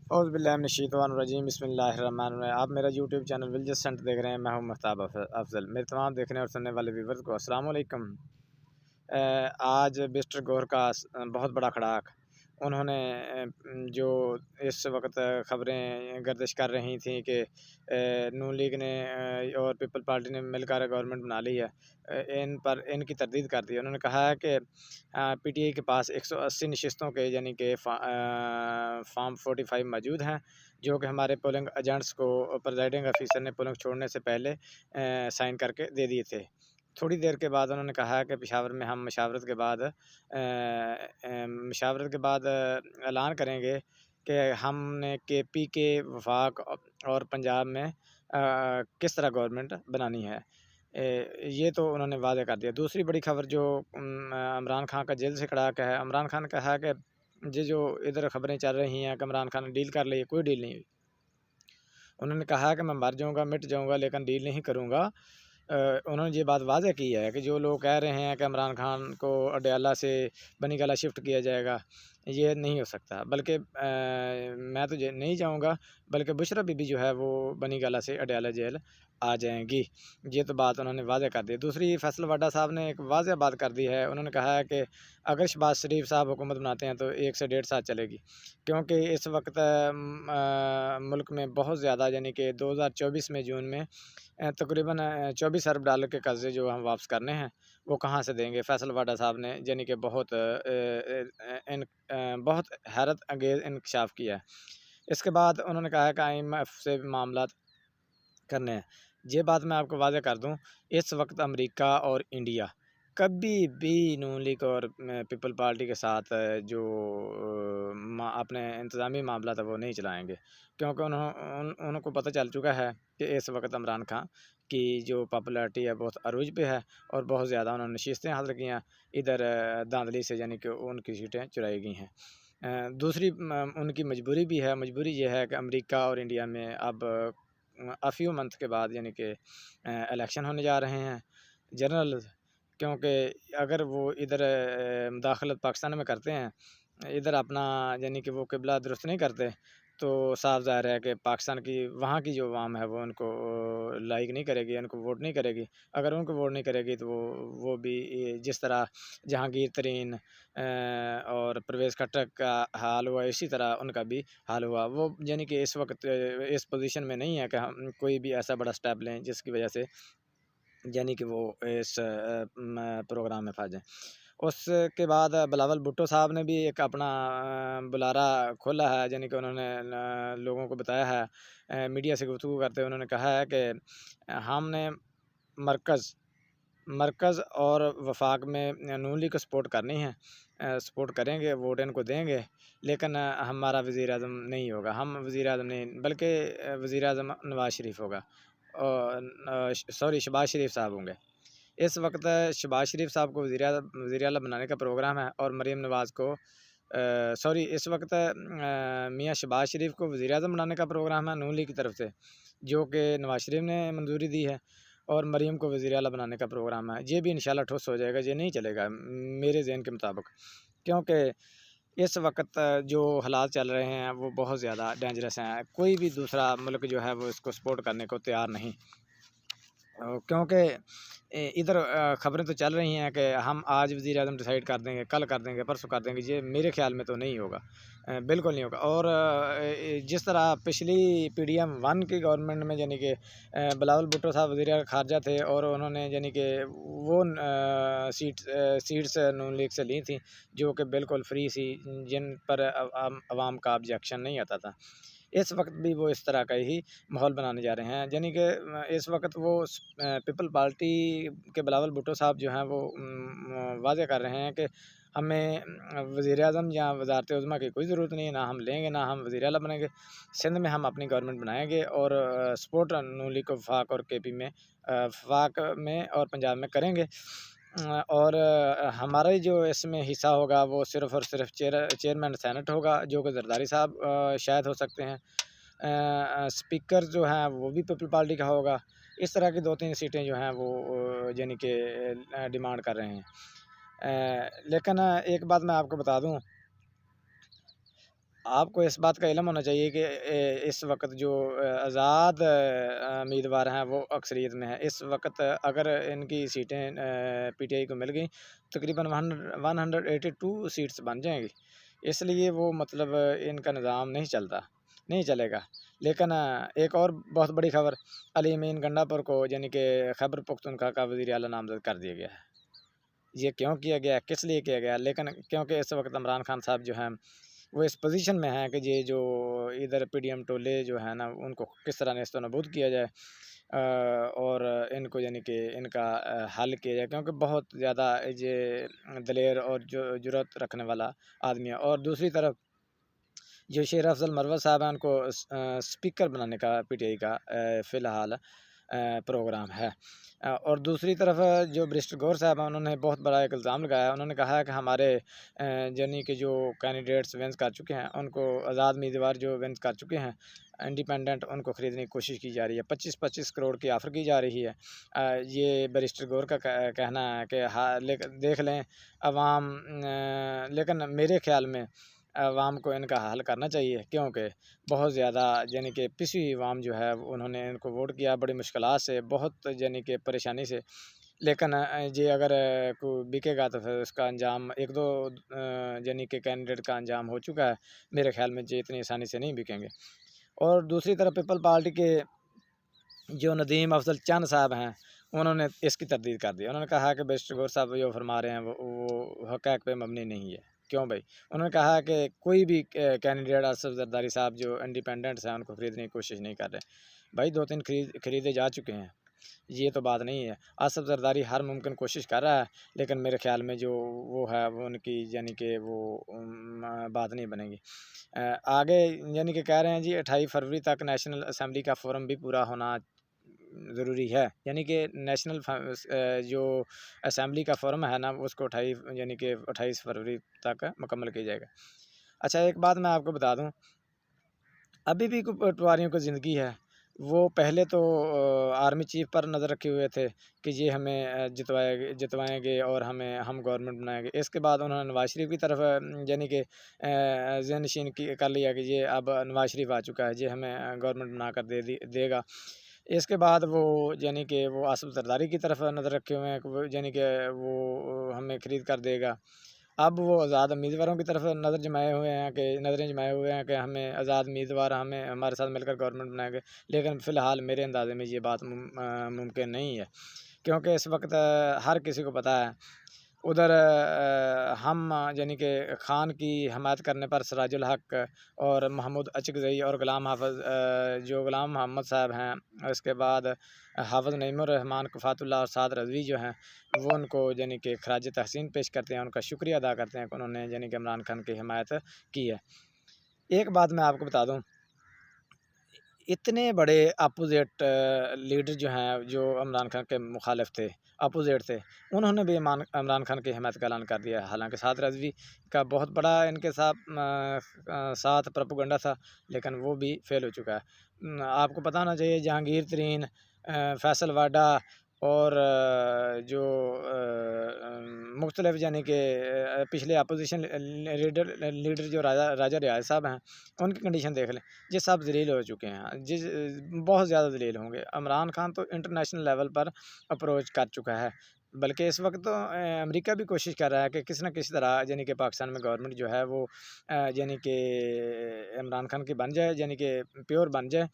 औज़ुबिल्लाहिमिनश्शैतानिर्रजीम बिस्मिल्लाहिर्रहमानिर्रहीम। आप मेरा यूट्यूब चैनल विलेज सेंट देख रहे हैं। मैं हूं महताब अफजल। मेरे तमाम देखने और सुनने वाले व्यूवर्स को अस्सलाम वालेकुम। आज मिस्टर गौर का बहुत बड़ा खड़ाक। उन्होंने जो इस वक्त ख़बरें गर्दिश कर रही थी कि नून लीग ने और पीपल पार्टी ने मिलकर गवर्नमेंट बना ली है, इन पर इनकी तरदीद कर दी। उन्होंने कहा है कि पीटीआई के पास 180 नशिस्तों के यानी कि फॉर्म 45 मौजूद हैं, जो कि हमारे पोलिंग एजेंट्स को प्रिजाइडिंग ऑफिसर ने पोलिंग छोड़ने से पहले साइन करके दे दिए थे। थोड़ी देर के बाद उन्होंने कहा कि पेशावर में हम मशावरत के बाद ऐलान करेंगे कि हमने केपी के वफाक और पंजाब में किस तरह गवर्नमेंट बनानी है। ये तो उन्होंने वाज़ेह कर दिया। दूसरी बड़ी खबर जो इमरान खान का जेल से खड़ाक है। इमरान खान ने कहा कि ये जो इधर खबरें चल रही हैं कि इमरान खान ने डील कर ली, कोई डील नहीं हुई। उन्होंने कहा कि मैं मर जाऊँगा, मिट जाऊँगा, लेकिन डील नहीं करूँगा। उन्होंने ये बात वाज़ेह की है कि जो लोग कह रहे हैं कि इमरान खान को अडयाला से बनीगला शिफ्ट किया जाएगा, ये नहीं हो सकता। बल्कि मैं तो नहीं जाऊँगा, बल्कि बुशरा बीबी जो है वो बनीगला से अडयाला जेल आ जाएंगी। ये तो बात उन्होंने वाज़ेह कर दी। दूसरी फैसल वाडा साहब ने एक वाज़ेह बात कर दी है। उन्होंने कहा है कि अगर शहबाज शरीफ साहब हुकूमत बनाते हैं तो 1 से 1.5 साल चलेगी, क्योंकि इस वक्त मुल्क में बहुत ज़्यादा यानी कि 2024 में जून में तकरीबन 24 अरब डॉलर के कर्ज़े जो हम वापस करने हैं, वो कहाँ से देंगे। फैसल वाडा साहब ने यानी कि बहुत हैरत अंगेज़ इंकशाफ किया है। इसके बाद उन्होंने कहा है कि IMF से मामलात करने हैं। ये बात मैं आपको वाज़ेह कर दूँ, इस वक्त अमेरिका और इंडिया कभी भी नून लीग और पीपल पार्टी के साथ जो अपने इंतज़ामी मामला था वो नहीं चलाएँगे, क्योंकि उनको पता चल चुका है कि इस वक्त इमरान खान की जो पॉपुलैरिटी है बहुत अरूज पे है और बहुत ज़्यादा उन्होंने नशिस्तें हासिल की हैं। इधर धांधली से यानी कि उनकी सीटें चुराई गई हैं। दूसरी उनकी मजबूरी भी है। मजबूरी ये है कि अमेरिका और इंडिया में अब a few मंथ के बाद यानी कि इलेक्शन होने जा रहे हैं जनरल, क्योंकि अगर वो इधर मुदाखलत पाकिस्तान में करते हैं, इधर अपना यानी कि वो क़िबला दुरुस्त नहीं करते, तो साफ ज़ाहिर है कि पाकिस्तान की वहाँ की जो अवाम है वो उनको लाइक नहीं करेगी, उनको वोट नहीं करेगी। अगर उनको वोट नहीं करेगी तो वो भी जिस तरह जहांगीर तरीन और परवेज़ खट्टर का हाल हुआ, इसी तरह उनका भी हाल हुआ। वो यानी कि इस वक्त इस पोजीशन में नहीं है कि हम कोई भी ऐसा बड़ा स्टेप लें जिसकी वजह से यानी कि वो इस प्रोग्राम में फँस जाएँ। उसके बाद बिलावल भुट्टो साहब ने भी एक अपना बुलारा खोला है, यानी कि उन्होंने लोगों को बताया है, मीडिया से गुफ्तगू करते हुए उन्होंने कहा है कि हमने मरकज़ और वफाक में नून लीग को सपोर्ट करनी है, सपोर्ट करेंगे, वोट इनको देंगे, लेकिन हमारा वज़ीर आज़म नहीं होगा। हम वज़ीर आज़म नहीं, बल्कि वज़ीर आज़म नवाज़ शरीफ होगा, सॉरी शहबाज शरीफ साहब होंगे। इस वक्त शहबाज शरीफ साहब को वज़ीर आला बनाने का प्रोग्राम है और मरीम नवाज़ को सॉरी इस वक्त मियाँ शहबाज शरीफ को वज़ीर आज़म बनाने का प्रोग्राम है नून लीग की तरफ से, जो कि नवाज़ शरीफ ने मंजूरी दी है, और मरीम को वज़ीर आला बनाने का प्रोग्राम है। ये भी इंशाल्लाह ठुस हो जाएगा। ये नहीं चलेगा मेरे ज़हन के मुताबिक, क्योंकि इस वक्त जो हालात चल रहे हैं वो बहुत ज़्यादा डेंजरस हैं। कोई भी दूसरा मुल्क जो है वो इसको सपोर्ट करने को तैयार नहीं, क्योंकि इधर ख़बरें तो चल रही हैं कि हम आज वज़ीर आज़म डिसाइड कर देंगे, कल कर देंगे, परसों कर देंगे। ये मेरे ख़्याल में तो नहीं होगा, बिल्कुल नहीं होगा। और जिस तरह पिछली PDM 1 की गवर्नमेंट में यानी कि बिलावल भुट्टो साहब वज़ीर ख़ारजा थे और उन्होंने यानी कि वो सीट्स नून लीग से ली थी, जो कि बिल्कुल फ्री सी, जिन पर अवाम का ऑब्जेक्शन नहीं आता था। इस वक्त भी वो इस तरह का ही माहौल बनाने जा रहे हैं, यानी कि इस वक्त वो पीपल पार्टी के बिलावल भुट्टो साहब जो हैं वो वाज़ेह कर रहे हैं कि हमें वज़ीर आज़म या वज़ारत उज़्मा की कोई ज़रूरत नहीं है, ना हम लेंगे, ना हम वज़ीर आला बनेंगे। सिंध में हम अपनी गवर्नमेंट बनाएंगे और सपोर्ट नून लीग को वफाक और KP में वफाक में और पंजाब में करेंगे। और हमारा ही जो इसमें हिस्सा होगा वो सिर्फ़ और सिर्फ चेयरमैन सेनेट होगा, जो कि ज़रदारी साहब शायद हो सकते हैं। स्पीकर जो हैं वो भी पीपल पार्टी का होगा। इस तरह की 2-3 सीटें जो हैं वो यानी कि डिमांड कर रहे हैं। लेकिन एक बात मैं आपको बता दूँ, आपको इस बात का इल्म होना चाहिए कि इस वक़्त जो आज़ाद उम्मीदवार हैं वो अक्सरियत में हैं। इस वक़्त अगर इनकी सीटें पीटीआई को मिल गई तकरीबन 182 सीट्स बन जाएँगी। इसलिए वो मतलब इनका निज़ाम नहीं चलता, नहीं चलेगा। लेकिन एक और बहुत बड़ी ख़बर अली अमीन गंडापुर को यानी कि खैबर पख्तूनख्वा का वज़ीर आला नामज़द कर दिया गया है। ये क्यों किया गया, किस लिए किया गया? लेकिन क्योंकि इस वक़्त इमरान खान साहब जो हैं वो इस पोजीशन में हैं कि ये जो इधर पीडीएम टोले जो है ना उनको किस तरह नेस्तनाबूद किया जाए और इनको यानी कि इनका हल किया जाए क्योंकि बहुत ज़्यादा ये दलेर और जो जुर्रत रखने वाला आदमी है। और दूसरी तरफ जो शेर अफजल मरवत साहब हैं उनको स्पीकर बनाने का पीटीआई का फ़िलहाल प्रोग्राम है। और दूसरी तरफ जो बैरिस्टर गौहर साहब हैं उन्होंने बहुत बड़ा एक इल्ज़ाम लगाया। उन्होंने कहा है कि हमारे यानी कि जो कैंडिडेट्स विन कर चुके हैं उनको आज़ाद उम्मीदवार जो विन कर चुके हैं इंडिपेंडेंट उनको ख़रीदने की कोशिश की जा रही है। 25-25 करोड़ की ऑफ़र की जा रही है। ये बैरिस्टर गौहर का कहना है कि हाँ लेकिन देख लें अवाम लेकिन मेरे ख़्याल में अवाम को इनका हल करना चाहिए क्योंकि बहुत ज़्यादा यानी कि पिसी हुई अवाम जो है उन्होंने इनको वोट किया बड़ी मुश्किलात से, बहुत यानी कि परेशानी से। लेकिन ये अगर को बिकेगा तो फिर उसका अंजाम 1-2 यानी कि कैंडिडेट का अंजाम हो चुका है। मेरे ख़्याल में ये इतनी आसानी से नहीं बिकेंगे। और दूसरी तरफ पीपल पार्टी के जो नदीम अफ़ज़ल चंद साहब हैं, उन्होंने इसकी तरदीद कर दी। उन्होंने कहा कि बैरिस्टर गौहर साहब जो फरमा रहे हैं वो हक़ाइक़ पे मबनी नहीं है। क्यों भई? उन्होंने कहा कि कोई भी कैंडिडेट असफ़ ज़रदारी साहब जो इंडिपेंडेंट्स हैं उनको ख़रीदने की कोशिश नहीं कर रहे। भाई 2-3 खरीदे जा चुके हैं। ये तो बात नहीं है। असफ़ ज़रदारी हर मुमकिन कोशिश कर रहा है, लेकिन मेरे ख़्याल में जो वो है वो उनकी यानी कि वो बात नहीं बनेगी। आगे यानी कि कह रहे हैं जी 28 फरवरी तक नेशनल असेंबली का फ़ोरम भी पूरा होना ज़रूरी है। यानी कि नेशनल जो असेंबली का फ़ोरम है ना उसको 28 यानी कि 28 फरवरी तक मुकम्मल किया जाएगा। अच्छा एक बात मैं आपको बता दूँ, अभी भी पटवारियों की ज़िंदगी है। वो पहले तो आर्मी चीफ़ पर नज़र रखे हुए थे कि ये हमें जितवाएँगे और हम गवर्नमेंट बनाएँगे। इसके बाद उन्होंने नवाज़ शरीफ की तरफ यानी कि ज़हननशीन कर लिया कि ये अब नवाज़ शरीफ आ चुका है, ये हमें गवर्नमेंट बनाकर देगा। इसके बाद वो यानी कि वो आसिफ ज़रदारी की तरफ नज़र रखे हुए हैं कि वो यानी कि वो हमें ख़रीद कर देगा। अब वो आज़ाद उम्मीदवारों की तरफ नज़रें जमाए हुए हैं कि हमें आज़ाद उम्मीदवार हमें हमारे साथ मिलकर गवर्नमेंट बनाएँगे। लेकिन फ़िलहाल मेरे अंदाज़े में ये बात मुमकिन नहीं है। क्योंकि इस वक़्त हर किसी को पता है उधर हम यानी कि ख़ान की हमायत करने पर सिराजुल हक़ और महमूद अचकज़ई और ग़ुलाम हाफ़िज़ जो ग़ुलाम मोहम्मद साहब हैं, उसके बाद हाफ़िज़ नईमुर रहमान, कफ़ातुल्लाह और साद रज़वी जो हैं, वो उनको यानी कि ख़राज तहसीन पेश करते हैं, उनका शुक्रिया अदा करते हैं कि उन्होंने यानी कि इमरान खान की हिमायत की है। एक बात मैं आपको बता दूँ, इतने बड़े अपोज़िट लीडर जो हैं, जो इमरान खान के मुखालिफ थे, अपोज़िट थे, उन्होंने भी इमरान खान की हिमायत का ऐलान कर दिया है। हालाँकि साद रिज़वी का बहुत बड़ा इनके साथ प्रोपेगेंडा था, लेकिन वो भी फ़ेल हो चुका है। आपको पता होना चाहिए जहांगीर तरीन, फैसल वाडा और जो मुख्तलिफ़ यानी कि पिछले अपोज़िशन लीडर जो राजा रियाज़ साहब हैं, उनकी कंडीशन देख लें। ये सब ज़लील हो चुके हैं। बहुत ज़्यादा ज़लील होंगे। इमरान खान तो इंटरनेशनल लेवल पर अप्रोच कर चुका है। बल्कि इस वक़्त तो अमेरिका भी कोशिश कर रहा है कि किसी न किसी तरह यानी कि पाकिस्तान में गवर्नमेंट जो है वो यानी कि इमरान खान की बन जाए, यानी कि प्योर बन जाए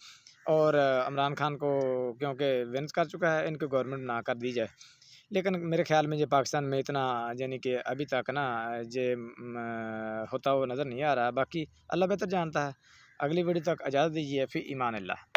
और इमरान खान को क्योंकि विन कर चुका है, इनको गवर्नमेंट बना कर दी जाए। लेकिन मेरे ख़्याल में ये पाकिस्तान में इतना यानी कि अभी तक ना ये होता हुआ नज़र नहीं आ रहा है। बाकी अल्लाह बेहतर जानता है। अगली वीडियो तक इजाज़त दीजिए। फ़ी ईमान अल्लाह।